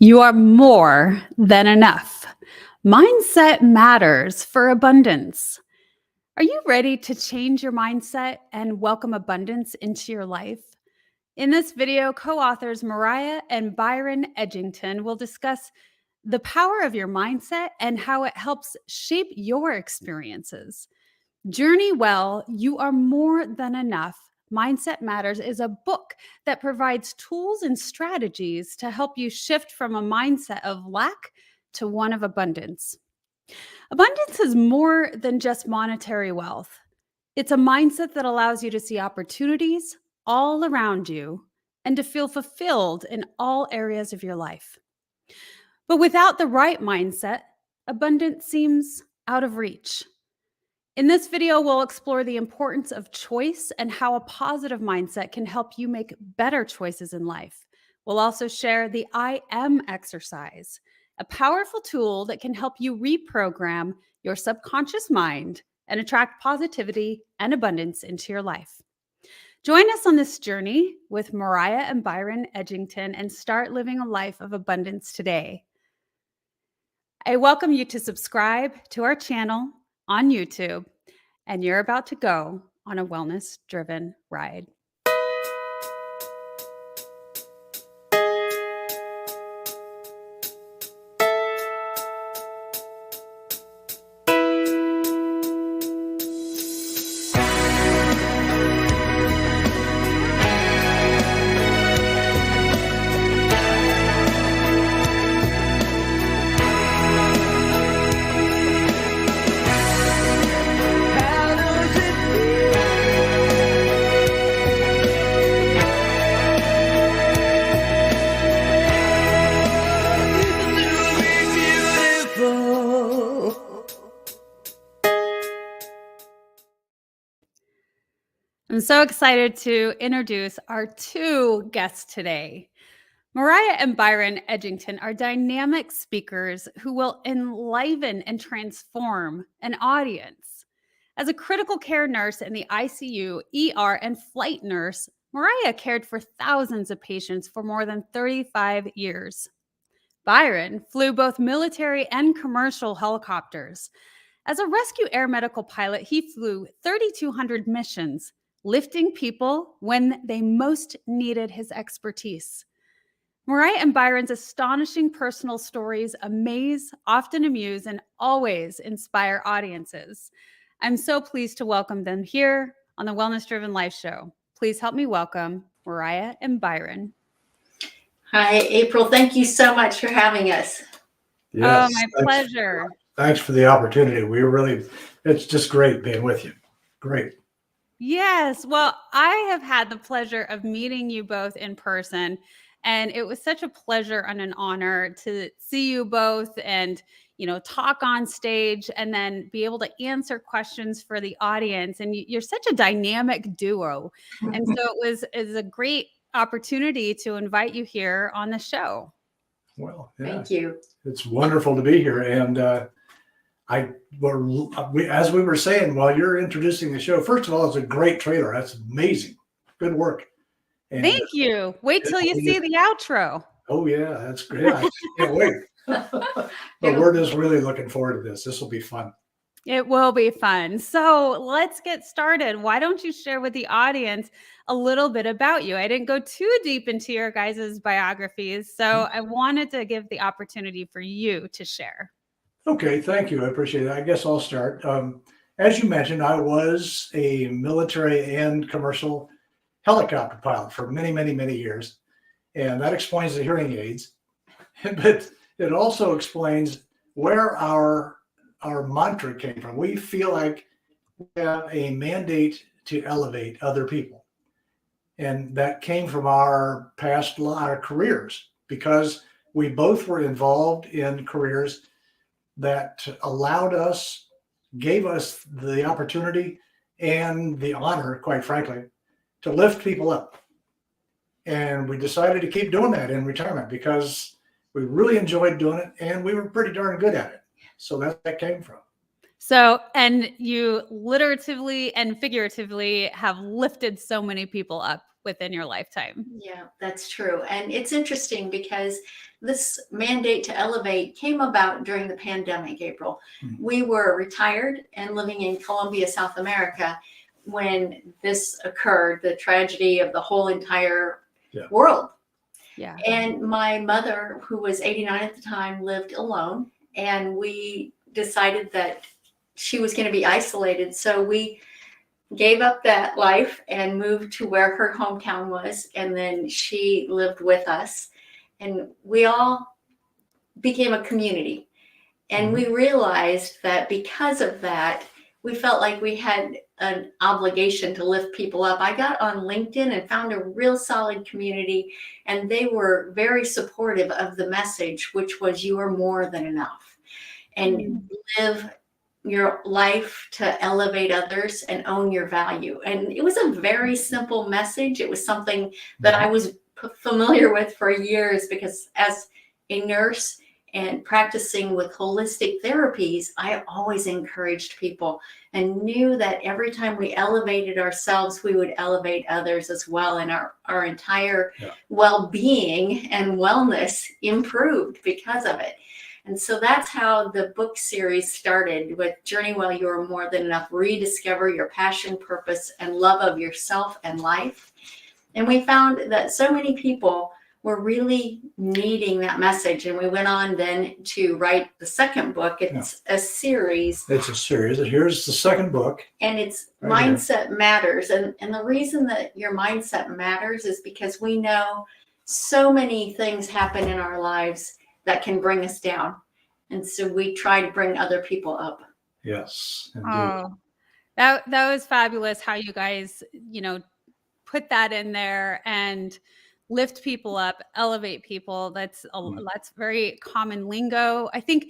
You are more than enough. Mindset matters for abundance. Are you ready to change your mindset and welcome abundance into your life? In this video, co-authors Mariah and Byron Edgington will discuss the power of your mindset and how it helps shape your experiences. Journey Well, You Are More Than Enough. Mindset Matters is a book that provides tools and strategies to help you shift from a mindset of lack to one of abundance. Abundance is more than just monetary wealth. It's a mindset that allows you to see opportunities all around you and to feel fulfilled in all areas of your life. But without the right mindset, abundance seems out of reach. In this video, we'll explore the importance of choice and how a positive mindset can help you make better choices in life. We'll also share the I Am exercise, a powerful tool that can help you reprogram your subconscious mind and attract positivity and abundance into your life. Join us on this journey with Mariah and Byron Edgington and start living a life of abundance today. I welcome you to subscribe to our channel on YouTube, and you're about to go on a wellness-driven ride. I'm so excited to introduce our two guests today. Mariah and Byron Edgington are dynamic speakers who will enliven and transform an audience. As a critical care nurse in the ICU, ER, and flight nurse, Mariah cared for thousands of patients for more than 35 years. Byron flew both military and commercial helicopters. As a rescue air medical pilot, he flew 3,200 missions, lifting people when they most needed his expertise. Mariah and Byron's astonishing personal stories amaze, often amuse, and always inspire audiences. I'm so pleased to welcome them here on the Wellness Driven Life Show. Please help me welcome Mariah and Byron. Hi, April. Thank you so much for having us. Yes, my pleasure. Thanks for the opportunity. It's just great being with you. Great. Yes. Well, I have had the pleasure of meeting you both in person, and it was such a pleasure and an honor to see you both and, talk on stage and then be able to answer questions for the audience. And you're such a dynamic duo. And so it was a great opportunity to invite you here on the show. Well, yeah, thank you. It's wonderful to be here. And as we were saying while you're introducing the show, first of all, it's a great trailer. That's amazing. Good work. And thank you. Wait till you see the outro. Oh yeah, that's great. I can't wait. But we're just really looking forward to this. This will be fun. It will be fun. So let's get started. Why don't you share with the audience a little bit about you? I didn't go too deep into your guys' biographies, so I wanted to give the opportunity for you to share. Okay, thank you. I appreciate it. I guess I'll start. As you mentioned, I was a military and commercial helicopter pilot for many, many, many years. And that explains the hearing aids. But it also explains where our mantra came from. We feel like we have a mandate to elevate other people. And that came from our past our careers, because we both were involved in careers that gave us the opportunity and the honor, quite frankly, to lift people up. And we decided to keep doing that in retirement because we really enjoyed doing it and we were pretty darn good at it. So that came from. So, and you literally and figuratively have lifted so many people up within your lifetime. Yeah, that's true. And it's interesting because this mandate to elevate came about during the pandemic, April. We were retired and living in Colombia, South America, when this occurred, the tragedy of the whole entire world. Yeah. And my mother, who was 89 at the time, lived alone. And we decided that she was going to be isolated. So we gave up that life and moved to where her hometown was. And then she lived with us. And we all became a community. And we realized that because of that, we felt like we had an obligation to lift people up. I got on LinkedIn and found a real solid community, and they were very supportive of the message, which was you are more than enough. And live your life to elevate others and own your value. And it was a very simple message. It was something that I was familiar with for years because as a nurse and practicing with holistic therapies, I always encouraged people and knew that every time we elevated ourselves, we would elevate others as well. And our entire well-being and wellness improved because of it. And so that's how the book series started with Journey Well, You Are More Than Enough, rediscover your passion, purpose, and love of yourself and life. And we found that so many people were really needing that message. And we went on then to write the second book. It's a series. It's a series. Here's the second book. And it's Right Mindset Matters. And the reason that your mindset matters is because we know so many things happen in our lives that can bring us down. And so we try to bring other people up. Yes. Indeed. Oh, that was fabulous how you guys, put that in there and lift people up, elevate people. That's very common lingo. I think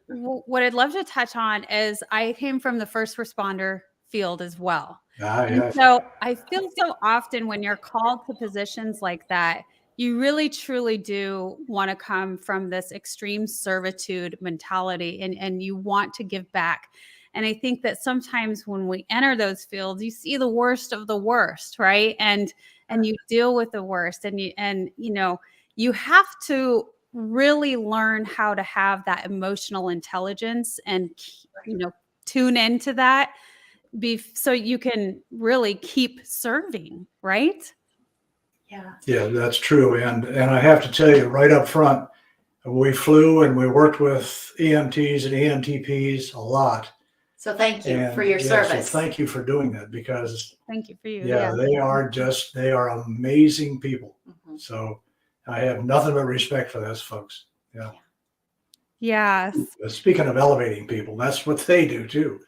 what I'd love to touch on is I came from the first responder field as well. So I feel so often when you're called to positions like that, you really truly do want to come from this extreme servitude mentality and you want to give back. And I think that sometimes when we enter those fields, you see the worst of the worst, right? And you deal with the worst, and you have to really learn how to have that emotional intelligence and tune into that so you can really keep serving, right? Yeah, that's true. And I have to tell you right up front, we flew and we worked with EMTs and EMTPs a lot. So thank you for your service. So thank you for doing that because thank you for you. They are amazing people. So I have nothing but respect for those folks. Yeah. Yes. Speaking of elevating people, that's what they do too.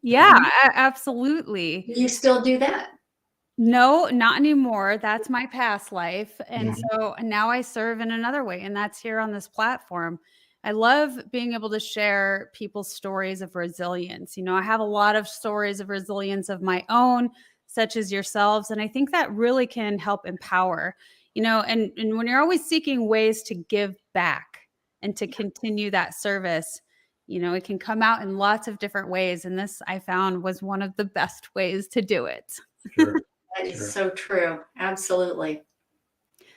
Yeah, absolutely. You still do that? No, not anymore. That's my past life. And so now I serve in another way, and that's here on this platform. I love being able to share people's stories of resilience. I have a lot of stories of resilience of my own, such as yourselves. And I think that really can help empower, and when you're always seeking ways to give back and to continue that service, it can come out in lots of different ways. And this I found was one of the best ways to do it. Sure. That is so true. Absolutely.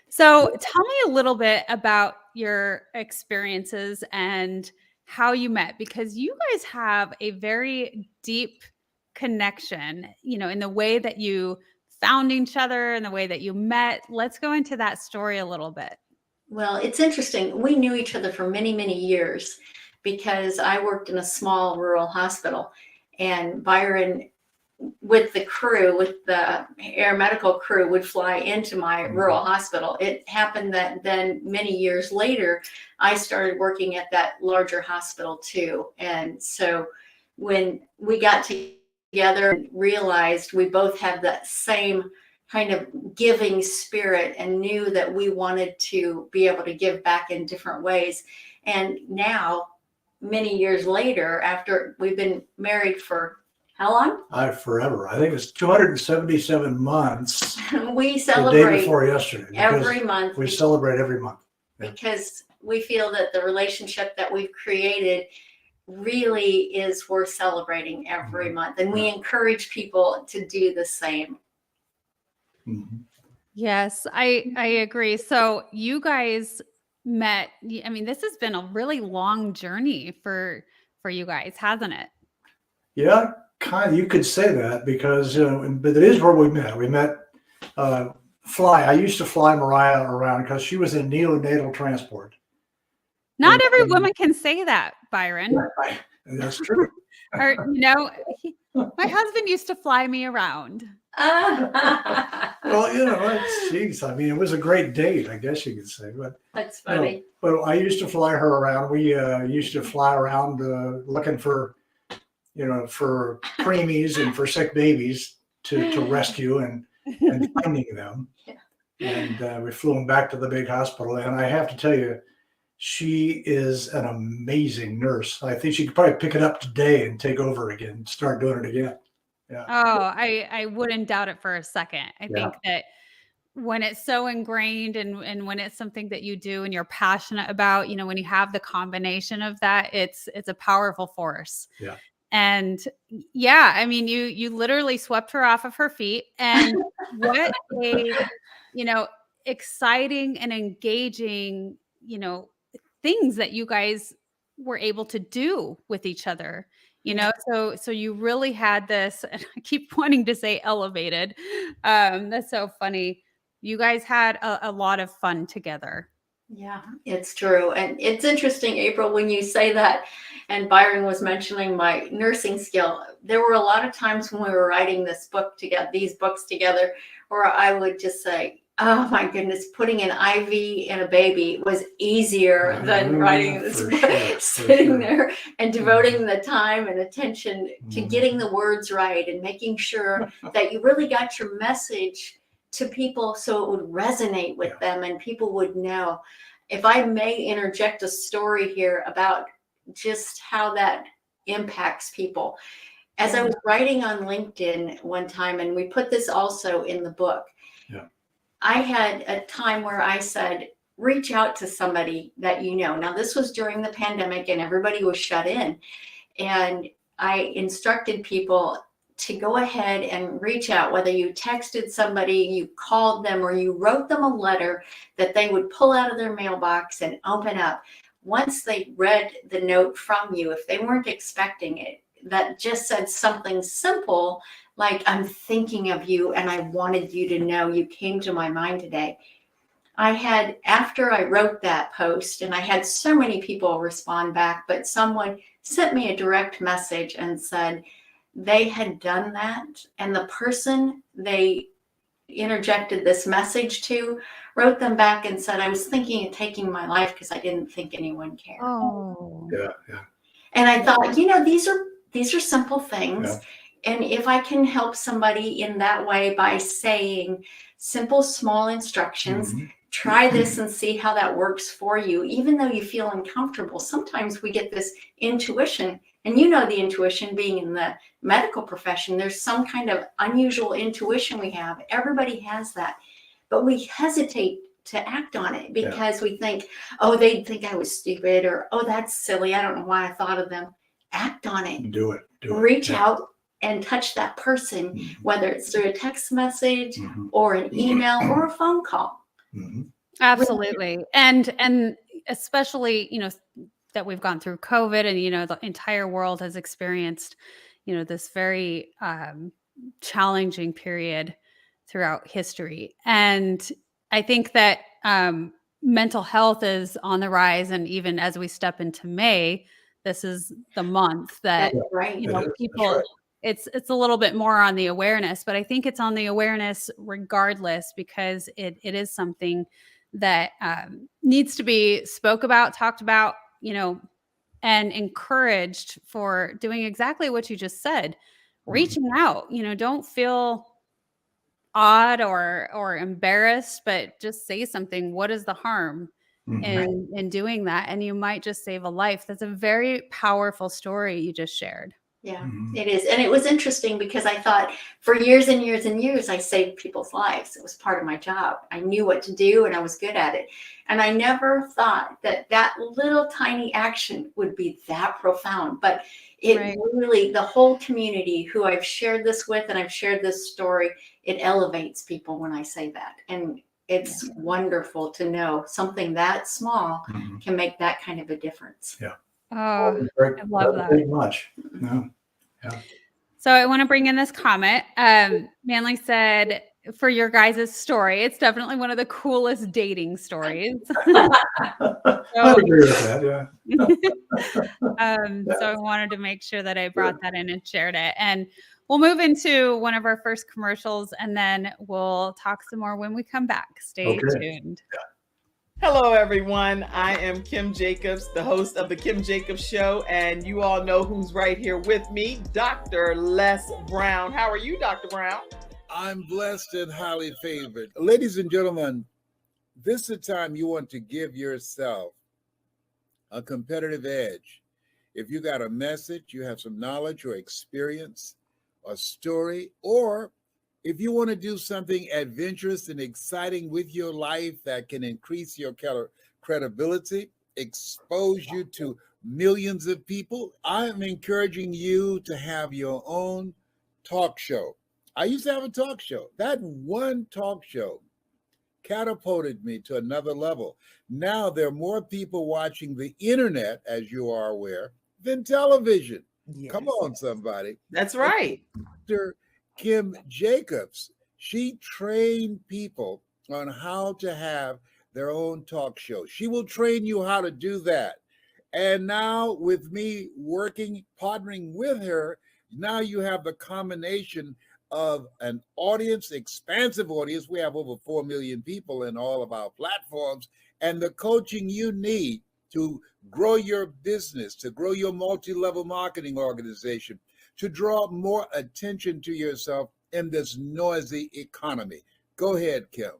So tell me a little bit about your experiences and how you met, because you guys have a very deep connection, in the way that you found each other and the way that you met. Let's go into that story a little bit. Well, it's interesting. We knew each other for many, many years because I worked in a small rural hospital, and Byron, with the air medical crew, would fly into my rural hospital. It happened that then many years later, I started working at that larger hospital too. And so when we got together and realized we both had that same kind of giving spirit and knew that we wanted to be able to give back in different ways. And now, many years later, after we've been married for how long? Forever. I think it's 277 months. We celebrate the day before yesterday. Every month. We celebrate every month. Because we feel that the relationship that we've created really is worth celebrating every month. And we encourage people to do the same. Yes, I agree. So you guys met, I mean, this has been a really long journey for you guys, hasn't it? Yeah, kind of. You could say that because, but it is where we met. We met uh, I used to fly Mariah around because she was in neonatal transport. Not every woman can say that, Byron. That's true. Or, my husband used to fly me around. Well, geez, I mean, it was a great date, I guess you could say. But That's funny. but I used to fly her around. We used to fly around looking for, for preemies and for sick babies to rescue and finding them. Yeah. And we flew them back to the big hospital. And I have to tell you, she is an amazing nurse. I think she could probably pick it up today and take over again, start doing it again. Yeah. Oh, I wouldn't doubt it for a second. I Yeah. think that when it's so ingrained and when it's something that you do and you're passionate about, when you have the combination of that, it's a powerful force. Yeah. And yeah, I mean, you literally swept her off of her feet. And what a, exciting and engaging, things that you guys were able to do with each other. So you really had this, and I keep wanting to say elevated. That's so funny. You guys had a lot of fun together. Yeah, it's true. And it's interesting, April, when you say that, and Byron was mentioning my nursing skill. There were a lot of times when we were writing these books together, where I would just say, oh my goodness, putting an IV in a baby was easier than writing this book, sitting there and devoting the time and attention to getting the words right and making sure that you really got your message to people so it would resonate with them and people would know. If I may interject a story here about just how that impacts people. As I was writing on LinkedIn one time, and we put this also in the book, I had a time where I said, reach out to somebody that you know. Now, this was during the pandemic and everybody was shut in. And I instructed people to go ahead and reach out, whether you texted somebody, you called them, or you wrote them a letter that they would pull out of their mailbox and open up. Once they read the note from you, if they weren't expecting it, that just said something simple like, I'm thinking of you and I wanted you to know you came to my mind today. After I wrote that post, and I had so many people respond back, but someone sent me a direct message and said they had done that, and the person they interjected this message to wrote them back and said, I was thinking of taking my life because I didn't think anyone cared. Oh, Yeah. And I thought, these are simple things. Yeah. And if I can help somebody in that way by saying simple, small instructions, try this and see how that works for you, even though you feel uncomfortable. Sometimes we get this intuition, and the intuition being in the medical profession, there's some kind of unusual intuition we have. Everybody has that, but we hesitate to act on it because we think, oh, they'd think I was stupid, or, oh, that's silly, I don't know why I thought of them. Act on it. Do it. Reach out and touch that person, whether it's through a text message or an email or a phone call. Absolutely. And especially, that we've gone through COVID and, the entire world has experienced, this very challenging period throughout history. And I think that mental health is on the rise. And even as we step into May, this is the month that, people, it's a little bit more on the awareness, but I think it's on the awareness regardless, because it is something that needs to be spoke about, talked about, and encouraged for doing exactly what you just said, reaching out. Don't feel odd or embarrassed, but just say something. What is the harm in doing that? And you might just save a life. That's a very powerful story you just shared. Yeah, Mhm. it is. And it was interesting because I thought for years and years and years, I saved people's lives. It was part of my job. I knew what to do and I was good at it. And I never thought that that little tiny action would be that profound. But it Right. really, the whole community who I've shared this with and I've shared this story, it elevates people when I say that. And it's wonderful to know something that small Mhm. can make that kind of a difference. Oh, Very, I love very that. big much. No. Yeah. So I want to bring in this comment. Manley said, for your guys' story, it's definitely one of the coolest dating stories. I So, agree with that. Yeah. so I wanted to make sure that I brought that in and shared it. And we'll move into one of our first commercials, and then we'll talk some more when we come back. Stay Okay. tuned. Hello, everyone. I am Kim Jacobs, the host of The Kim Jacobs Show, and you all know who's right here with me, Dr. Les Brown. How are you, Dr. Brown? I'm blessed and highly favored. Ladies and gentlemen, this is the time you want to give yourself a competitive edge. If you got a message, you have some knowledge or experience, a story, or if you want to do something adventurous and exciting with your life that can increase your credibility, expose you to millions of people, I'm encouraging you to have your own talk show. I used to have a talk show. That one talk show catapulted me to another level. Now there are more people watching the internet, as you are aware, than television. Yes. Come on, somebody. That's right. Dr. Kim Jacobs, she trained people on how to have their own talk show. She will train you how to do that. And now with me working, partnering with her, now you have the combination of an audience, expansive audience. We have over 4 million people in all of our platforms, and the coaching you need to grow your business, to grow your multi-level marketing organization, to draw more attention to yourself in this noisy economy. Go ahead, Kim.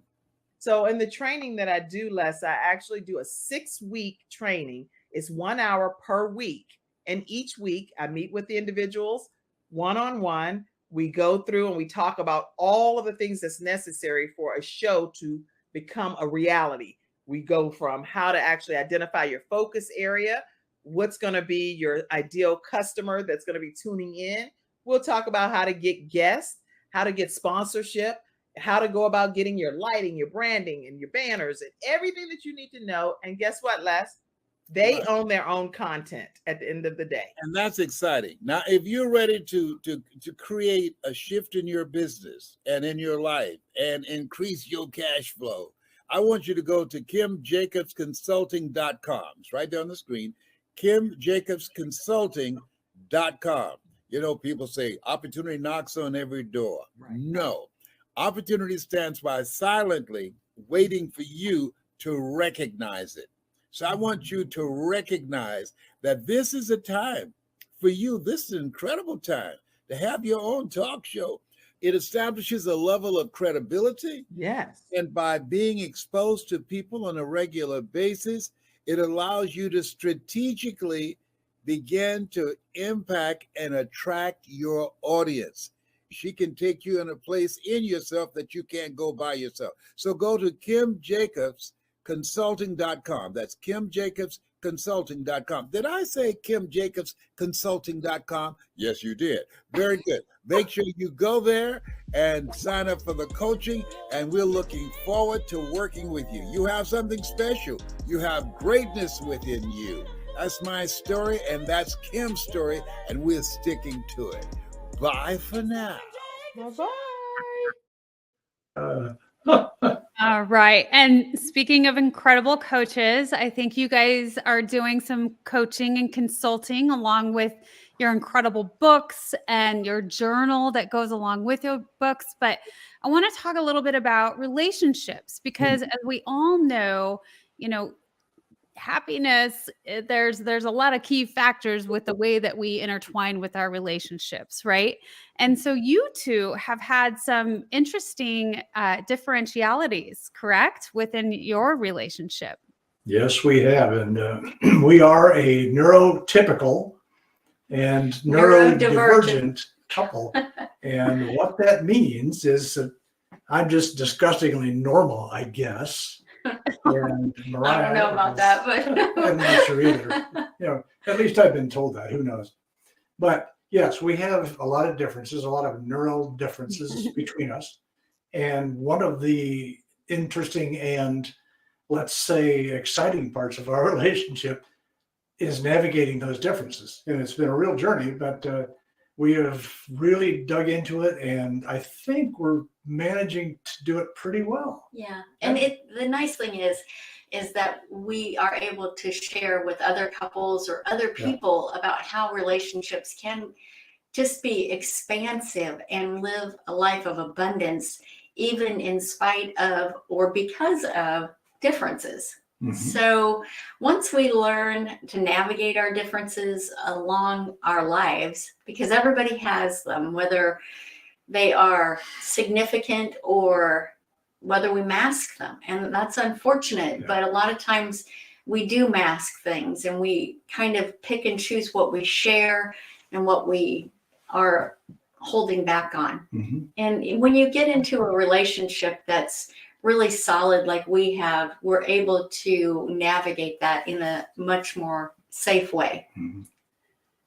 So in the training that I do, Les, I actually do a 6-week training. It's 1 hour per week. And each week I meet with the individuals one-on-one. We go through and we talk about all of the things that's necessary for a show to become a reality. We go from how to actually identify your focus area, what's going to be your ideal customer that's going to be tuning in. We'll talk about how to get guests, how to get sponsorship, how to go about getting your lighting, your branding, and your banners, and everything that you need to know. And guess what, Les? They own their own content at the end of the day. And that's exciting. Now, if you're ready to create a shift in your business and in your life and increase your cash flow, I want you to go to KimJacobsConsulting.com. It's right there on the screen, KimJacobsConsulting.com. You know, people say opportunity knocks on every door. Right. No, opportunity stands by silently waiting for you to recognize it. So I want you to recognize that this is a time for you. This is an incredible time to have your own talk show. It establishes a level of credibility. Yes. And by being exposed to people on a regular basis, it allows you to strategically begin to impact and attract your audience. She can take you in a place in yourself that you can't go by yourself. So go to KimJacobsConsulting.com. That's KimJacobsConsulting.com. Did I say KimJacobsConsulting.com? Yes, you did. Very good. Make sure you go there and sign up for the coaching, and we're looking forward to working with you. You have something special. You have greatness within you. That's my story, and that's Kim's story, and we're sticking to it. Bye for now. Bye-bye. All right. And speaking of incredible coaches, I think you guys are doing some coaching and consulting along with your incredible books and your journal that goes along with your books. But I want to talk a little bit about relationships because as we all know, you know, happiness, there's a lot of key factors with the way that we intertwine with our relationships, right? And so you two have had some interesting differentialities, correct, within your relationship. Yes, we have. And we are a neurotypical and Neurodivergent. neurodivergent couple. And what that means is that I'm just disgustingly normal, I guess. And I Mariah, don't know about that, but I'm not sure either. At least I've been told that. Who knows? But yes, we have a lot of differences, a lot of neural differences between us. And one of the interesting and, let's say, exciting parts of our relationship is navigating those differences. And it's been a real journey, but we have really dug into it. And I think we're managing to do it pretty well. yeah. And the nice thing is that we are able to share with other couples or other people about how relationships can just be expansive and live a life of abundance, even in spite of or because of differences. Mhm. So once we learn to navigate our differences along our lives, because everybody has them, whether they are significant or whether we mask them. And that's unfortunate, but a lot of times we do mask things and we kind of pick and choose what we share and what we are holding back on. Mhm. And when you get into a relationship that's really solid, like we have, we're able to navigate that in a much more safe way. Mhm.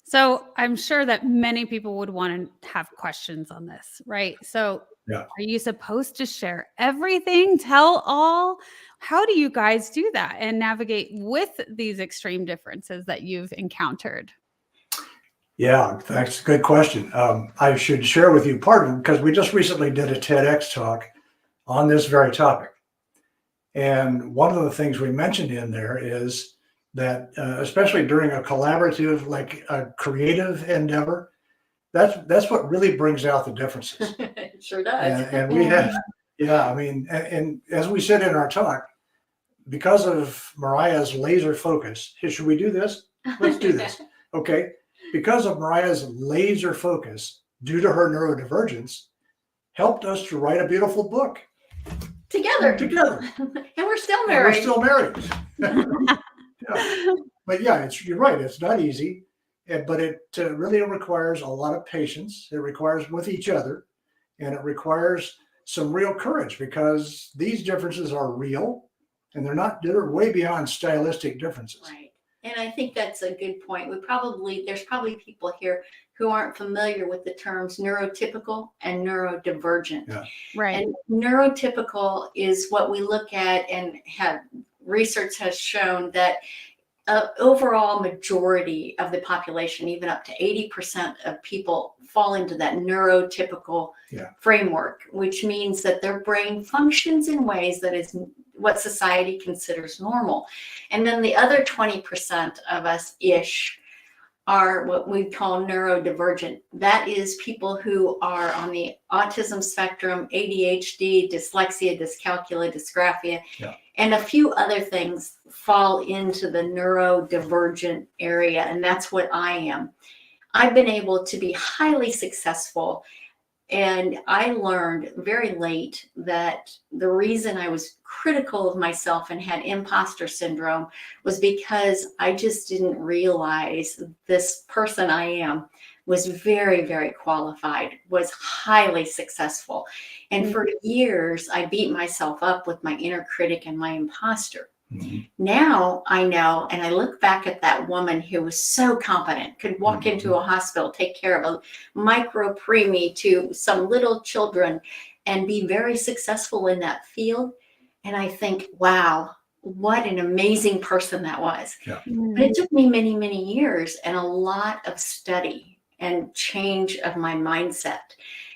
So I'm sure that many people would want to have questions on this, right? So Yeah. are you supposed to share everything, tell all? How do you guys do that and navigate with these extreme differences that you've encountered? Yeah, that's a good question. I should share with you part of it because we just recently did a TEDx talk on this very topic. And one of the things we mentioned in there is that, especially during a collaborative, like a creative endeavor, that's what really brings out the differences. It sure does. And we have, I mean, and as we said in our talk, because of Mariah's laser focus, hey, should we do this? Let's do this. Okay. Because of Mariah's laser focus, due to her neurodivergence, helped us to write a beautiful book Together. And we're still And married. we're still married. Yeah. But yeah, you're right. It's not easy, but it really requires a lot of patience. It requires with each other, and it requires some real courage because these differences are real, and they're way beyond stylistic differences. Right. And I think that's a good point. There's probably people here who aren't familiar with the terms neurotypical and neurodivergent. Yeah. Right. And neurotypical is what we look at and have research has shown that overall majority of the population, even up to 80% of people fall into that neurotypical framework, which means that their brain functions in ways that is what society considers normal. And then the other 20% of us-ish are what we call neurodivergent. That is people who are on the autism spectrum, ADHD, dyslexia, dyscalculia, dysgraphia, and a few other things fall into the neurodivergent area. And that's what I am. I've been able to be highly successful. And I learned very late that the reason I was critical of myself and had imposter syndrome was because I just didn't realize this person I am was very, very qualified, was highly successful. And for years, I beat myself up with my inner critic and my imposter. Mm-hmm. Now I know, and I look back at that woman who was so competent, could walk into a hospital, take care of a micro preemie to some little children and be very successful in that field. And I think, wow, what an amazing person that was. Yeah. But it took me many, many years and a lot of study and change of my mindset.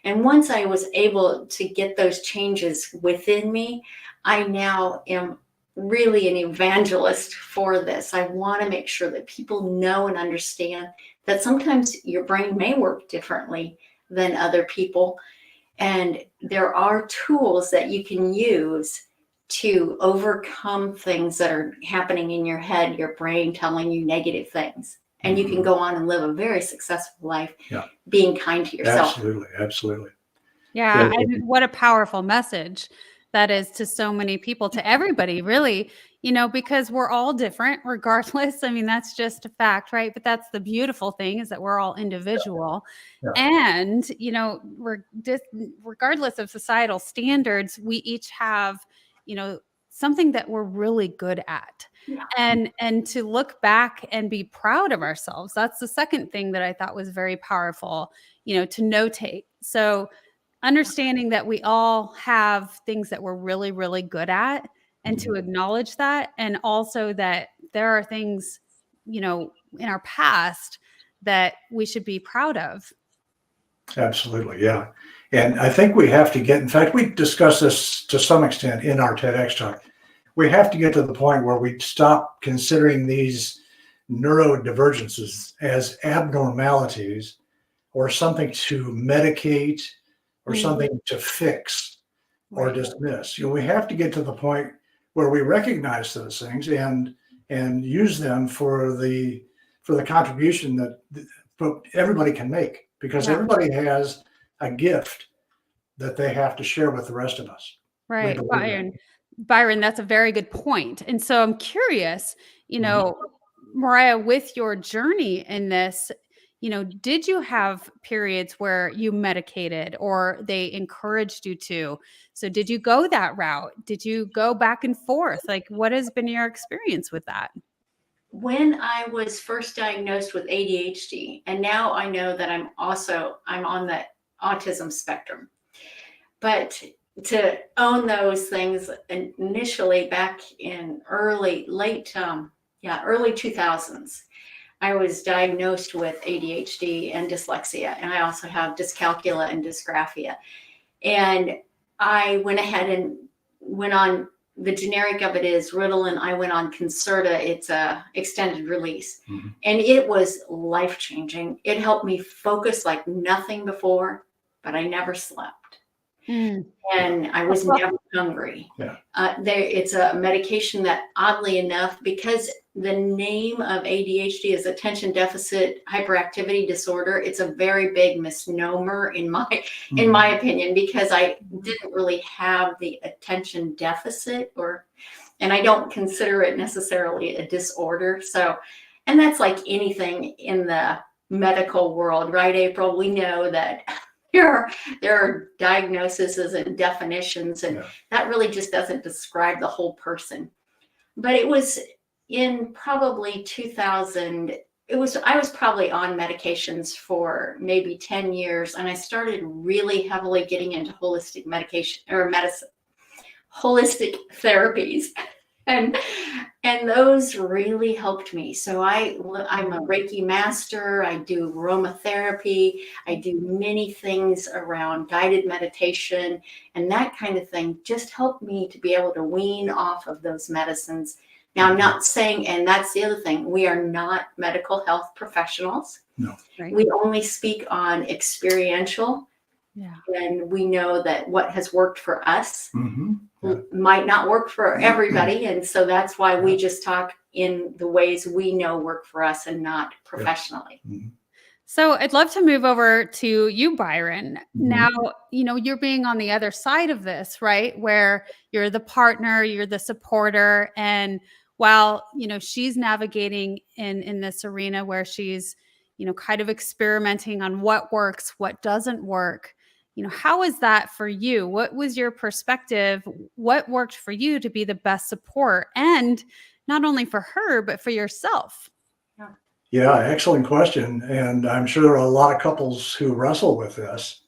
And once I was able to get those changes within me, I now am really an evangelist for this. I want to make sure that people know and understand that sometimes your brain may work differently than other people. And there are tools that you can use to overcome things that are happening in your head, your brain telling you negative things. And you can go on and live a very successful life being kind to yourself. Absolutely. Absolutely. Yeah. And what a powerful message that is to so many people, to everybody, really. because we're all different regardless. I mean, that's just a fact, right? But that's the beautiful thing, is that we're all individual. Yeah. And, regardless of societal standards, we each have, something that we're really good at. Yeah. And to look back and be proud of ourselves. That's the second thing that I thought was very powerful, to notate. So understanding that we all have things that we're really, really good at, and to acknowledge that. And also that there are things, in our past that we should be proud of. Absolutely. Yeah. And I think we have to get, in fact, we discussed this to some extent in our TEDx talk. We have to get to the point where we stop considering these neurodivergences as abnormalities or something to medicate or something to fix or dismiss. We have to get to the point where we recognize those things and use them for the contribution that everybody can make, because everybody has a gift that they have to share with the rest of us. Right. Byron, that's a very good point. And so I'm curious, Mariah, with your journey in this, did you have periods where you medicated or they encouraged you to? So did you go that route? Did you go back and forth? Like, what has been your experience with that? When I was first diagnosed with ADHD, and now I know that I'm on the autism spectrum, but to own those things initially back in early 2000s, I was diagnosed with ADHD and dyslexia, and I also have dyscalculia and dysgraphia. And I went ahead and went on, the generic of it is Ritalin. I went on Concerta. It's a extended release. And it was life-changing. It helped me focus like nothing before, but I never slept. And I was never hungry. It's a medication that, oddly enough, because the name of ADHD is attention deficit hyperactivity disorder, it's a very big misnomer in my opinion, because I didn't really have the attention deficit, and I don't consider it necessarily a disorder. So, and that's like anything in the medical world, right, April? We know that there are diagnoses and definitions, and that really just doesn't describe the whole person. But it was in probably 2000, I was probably on medications for maybe 10 years, and I started really heavily getting into holistic holistic therapies. And those really helped me. So I'm a Reiki master. I do aromatherapy. I do many things around guided meditation, and that kind of thing just helped me to be able to wean off of those medicines. Now, I'm not saying, and that's the other thing, we are not medical health professionals. No. Right. We only speak on experiential. And we know that what has worked for us might not work for everybody. And so that's why we just talk in the ways we know work for us and not professionally. So I'd love to move over to you, Byron. Now, you're being on the other side of this, right? Where you're the partner, you're the supporter. And while, she's navigating in this arena where she's, kind of experimenting on what works, what doesn't work, how is that for you? What was your perspective? What worked for you to be the best support? And not only for her, but for yourself? Yeah, excellent question. And I'm sure there are a lot of couples who wrestle with this.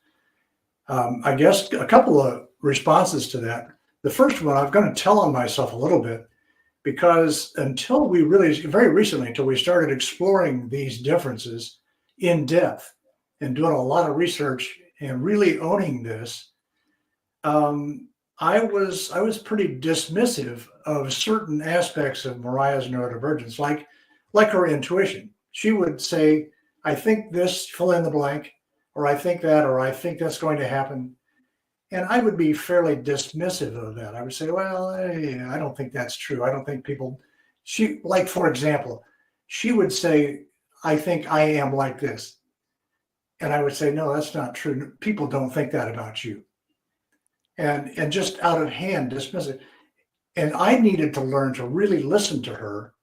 I guess a couple of responses to that. The first one, I'm going to tell on myself a little bit, because until we started exploring these differences in depth and doing a lot of research and really owning this, I was pretty dismissive of certain aspects of Mariah's neurodivergence, like her intuition. She would say, I think this, fill in the blank, or I think that, or I think that's going to happen. And I would be fairly dismissive of that. I would say, well, I don't think that's true. I don't think for example, she would say, I think I am like this. And I would say, no, that's not true. People don't think that about you. And just out of hand dismiss it. And I needed to learn to really listen to her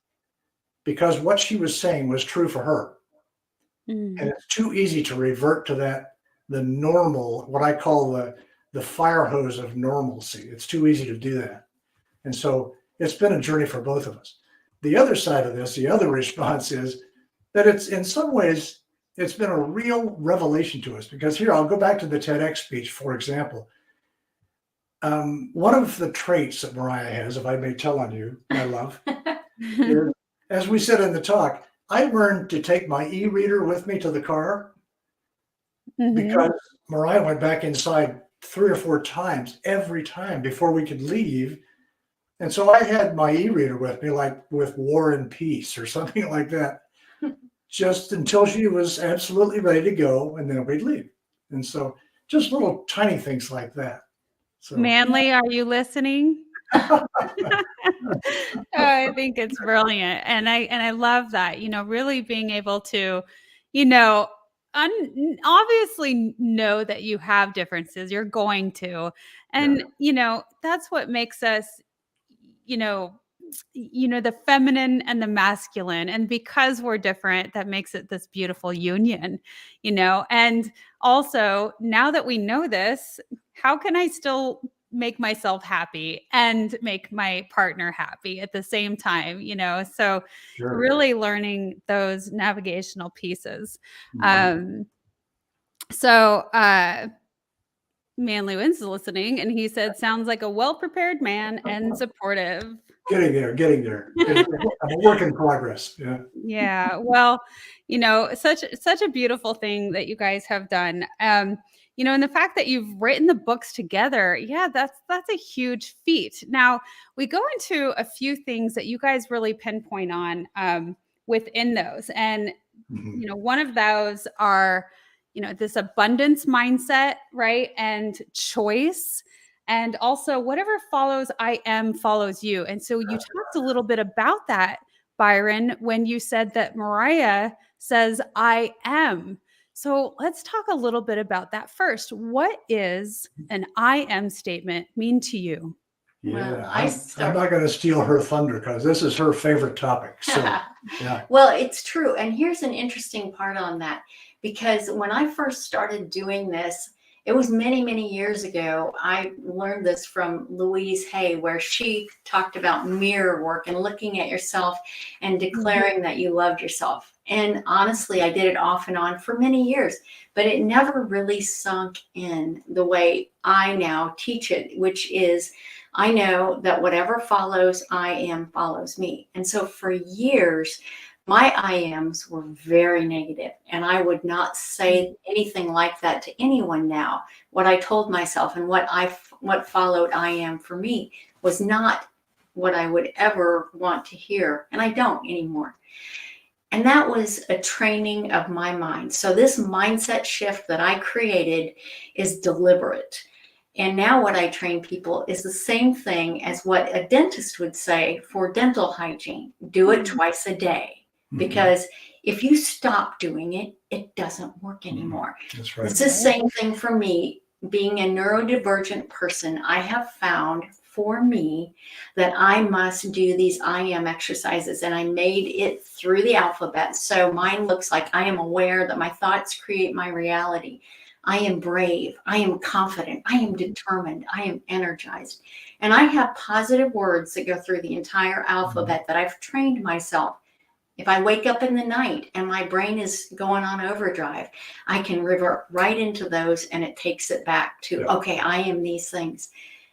because what she was saying was true for her. And it's too easy to revert to that, the normal, what I call the fire hose of normalcy. It's too easy to do that. And so it's been a journey for both of us. The other side of this, the other response is that it's in some ways, it's been a real revelation to us because here, I'll go back to the TEDx speech, for example. One of the traits that Mariah has, if I may tell on you, my love, is, as we said in the talk, I learned to take my e-reader with me to the car because Mariah went back inside 3 or 4 times every time before we could leave. And so I had my e-reader with me, like with War and Peace or something like that, just until she was absolutely ready to go, and then we'd leave. And so just little tiny things like that. So Manly, are you listening? I think it's brilliant. And I love that, really being able to, obviously know that you have differences. You're going to. And, that's what makes us, the feminine and the masculine. And because we're different, that makes it this beautiful union, and also now that we know this, how can I still make myself happy and make my partner happy at the same time, so sure. really learning those navigational pieces. Mhm. So Manly Wins is listening, and he said, sounds like a well-prepared man and supportive. Getting there. I'm a work in progress. Yeah. Yeah. Well, such a beautiful thing that you guys have done. And the fact that you've written the books together, yeah, that's a huge feat. Now, we go into a few things that you guys really pinpoint on within those. And, one of those are, this abundance mindset, right? And choice. And also whatever follows I am follows you. And so you talked a little bit about that, Byron, when you said that Mariah says I am. So let's talk a little bit about that first. What is an I am statement mean to you? Yeah, Well, I'm not going to steal her thunder because this is her favorite topic. So, yeah. Well, it's true. And here's an interesting part on that, because when I first started doing this, it was many, many years ago. I learned this from Louise Hay, where she talked about mirror work and looking at yourself and declaring that you loved yourself. And honestly, I did it off and on for many years, but it never really sunk in the way I now teach it, which is I know that whatever follows I am follows me. And so for years, my I ams were very negative, and I would not say anything like that to anyone now. What I told myself and what followed I am for me was not what I would ever want to hear, and I don't anymore. And that was a training of my mind. So this mindset shift that I created is deliberate. And now what I train people is the same thing as what a dentist would say for dental hygiene. Do it twice a day. Because if you stop doing it, it doesn't work anymore. That's right. It's the same thing for me. Being a neurodivergent person, I have found for me that I must do these I am exercises, and I made it through the alphabet. So mine looks like I am aware that my thoughts create my reality. I am brave. I am confident. I am determined. I am energized. And I have positive words that go through the entire alphabet that I've trained myself. If I wake up in the night and my brain is going on overdrive, I can revert right into those, and it takes it back to, okay, I am these things.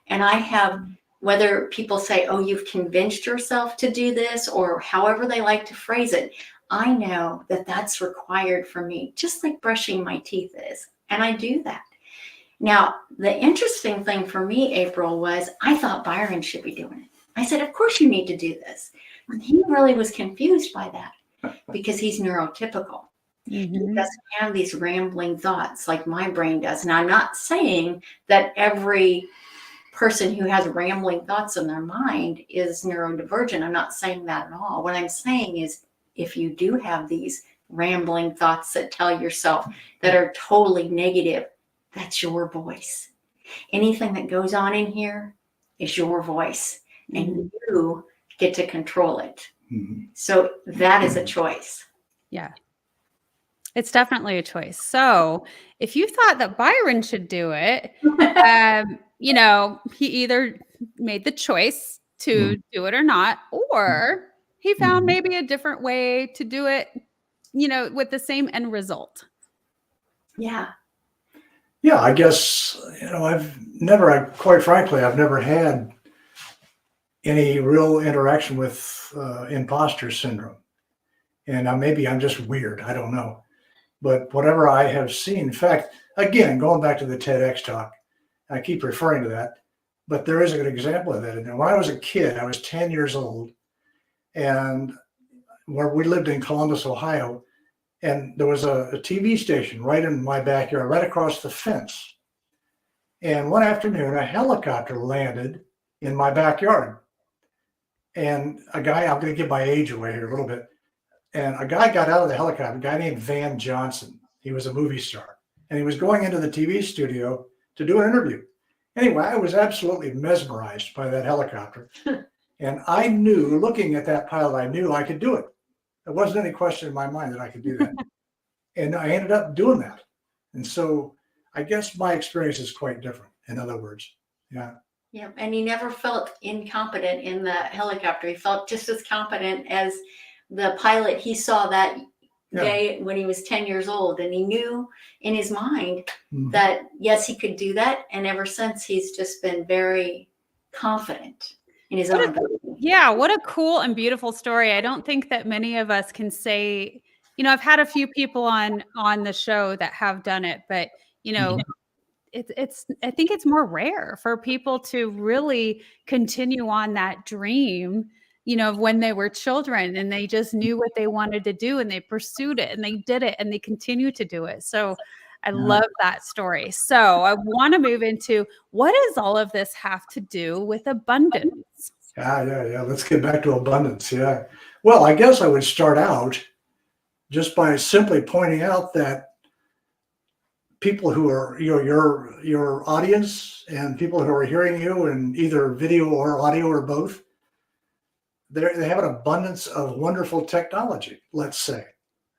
And I have, whether people say, oh, you've convinced yourself to do this, or however they like to phrase it, I know that that's required for me, just like brushing my teeth is. And I do that. Now, the interesting thing for me, April, was I thought Byron should be doing it. I said, of course you need to do this. And he really was confused by that because he's neurotypical. He doesn't have these rambling thoughts like my brain does. And I'm not saying that every person who has rambling thoughts in their mind is neurodivergent. I'm not saying that at all. What I'm saying is, if you do have these rambling thoughts that tell yourself that are totally negative, that's your voice. Anything that goes on in here is your voice. and you get to control it. Mhm. So that is a choice. Yeah. It's definitely a choice. So if you thought that Byron should do it, he either made the choice to do it or not, or he found maybe a different way to do it, with the same end result. Yeah. Yeah, I guess, quite frankly, I've never had any real interaction with imposter syndrome. And maybe I'm just weird. I don't know. But whatever I have seen, in fact, again, going back to the TEDx talk, I keep referring to that, but there is a good example of that. And when I was a kid, I was 10 years old, and where we lived in Columbus, Ohio, and there was a TV station right in my backyard, right across the fence. And one afternoon, a helicopter landed in my backyard. And a guy, I'm going to give my age away here a little bit. And a guy got out of the helicopter, a guy named Van Johnson. He was a movie star. And he was going into the TV studio to do an interview. Anyway, I was absolutely mesmerized by that helicopter. And I knew, looking at that pilot, I knew I could do it. There wasn't any question in my mind that I could do that. And I ended up doing that. And so I guess my experience is quite different, in other words. Yeah. Yeah. And he never felt incompetent in the helicopter. He felt just as competent as the pilot he saw that day when he was 10 years old. And he knew in his mind that, yes, he could do that. And ever since, he's just been very confident in his own ability. Yeah, what a cool and beautiful story. I don't think that many of us can say, I've had a few people on the show that have done it, but I think it's more rare for people to really continue on that dream, of when they were children and they just knew what they wanted to do and they pursued it and they did it and they continue to do it. So I love that story. So I want to move into, what does all of this have to do with abundance? Yeah. Let's get back to abundance. Yeah. Well, I guess I would start out just by simply pointing out that people who are your audience and people who are hearing you in either video or audio or both, they have an abundance of wonderful technology, let's say.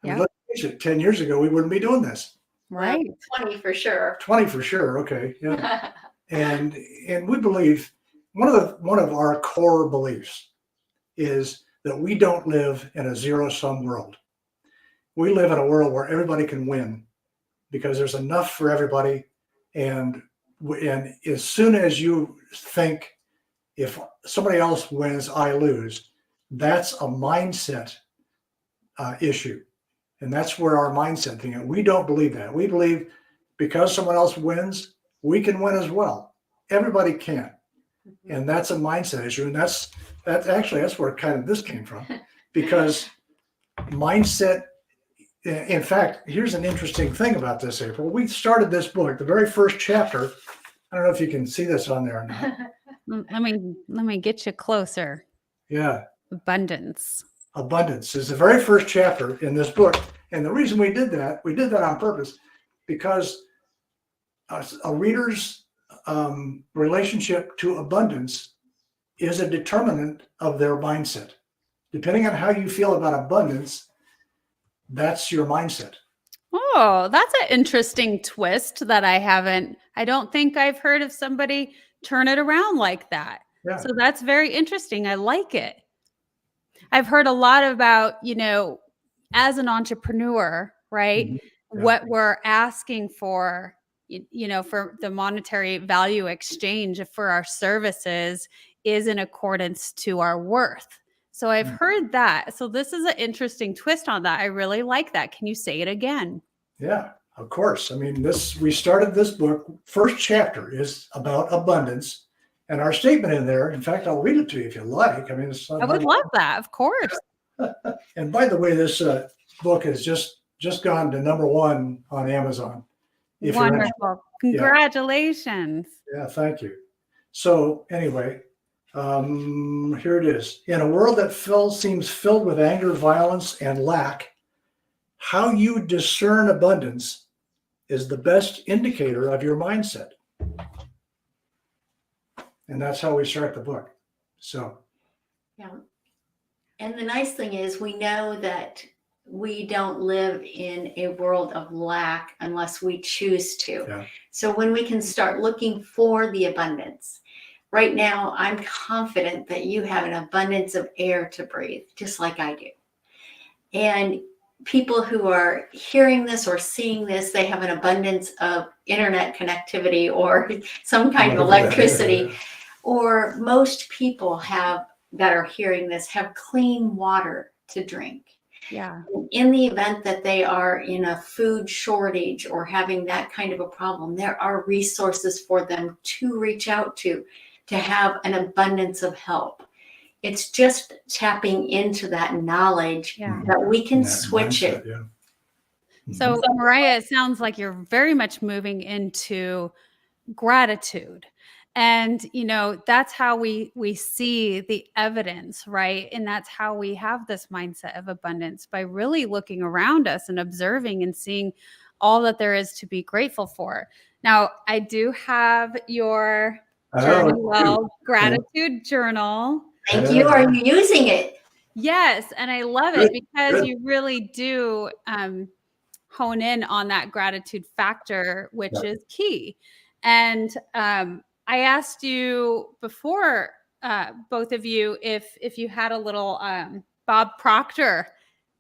I mean, let's face it, 10 years ago, we wouldn't be doing this. Right. 20 for sure. 20 for sure. Okay. Yeah. and we believe one of our core beliefs is that we don't live in a zero-sum world. We live in a world where everybody can win because there's enough for everybody. And as soon as you think, if somebody else wins, I lose, that's a mindset issue. And that's where our mindset thing is. We don't believe that. We believe because someone else wins, we can win as well. Everybody can. And that's a mindset issue. And that's where kind of this came from, because mindset, in fact, here's an interesting thing about this, April. We started this book, the very first chapter. I don't know if you can see this on there or not. Let me get you closer. Yeah. Abundance is the very first chapter in this book. And the reason we did that on purpose, because a reader's relationship to abundance is a determinant of their mindset. Depending on how you feel about abundance, that's your mindset. Oh, that's an interesting twist that I don't think I've heard of somebody turn it around like that. Yeah. So that's very interesting. I like it. I've heard a lot about, as an entrepreneur, right? Mm-hmm. Yeah. What we're asking for, for the monetary value exchange for our services is in accordance to our worth. So I've heard that. So this is an interesting twist on that. I really like that. Can you say it again? Yeah, of course. I mean, we started this book. First chapter is about abundance. And our statement in there, in fact, I'll read it to you if you like. I mean, I would love that, of course. And by the way, this book has just gone to #1 on Amazon. Wonderful. Congratulations. Yeah, thank you. So anyway, here it is. In a world that seems filled with anger, violence, and lack, how you discern abundance is the best indicator of your mindset. And that's how we start the book. So, Yeah. And the nice thing is we know that we don't live in a world of lack unless we choose to. yeah. So when we can start looking for the abundance, right now, I'm confident that you have an abundance of air to breathe, just like I do. And people who are hearing this or seeing this, they have an abundance of internet connectivity or some kind of electricity. Or most people have that are hearing this have clean water to drink. Yeah. In the event that they are in a food shortage or having that kind of a problem, there are resources for them to reach out to have an abundance of help. It's just tapping into that knowledge Yeah. that we can That switch mindset, it. yeah. So, Mariah, it sounds like you're very much moving into gratitude. And, that's how we see the evidence, right? And that's how we have this mindset of abundance, by really looking around us and observing and seeing all that there is to be grateful for. Now, I do have your gratitude journal. Thank you. Are you using it? Yes. And I love it because you really do hone in on that gratitude factor, which is key. And I asked you before, both of you, if you had a little Bob Proctor,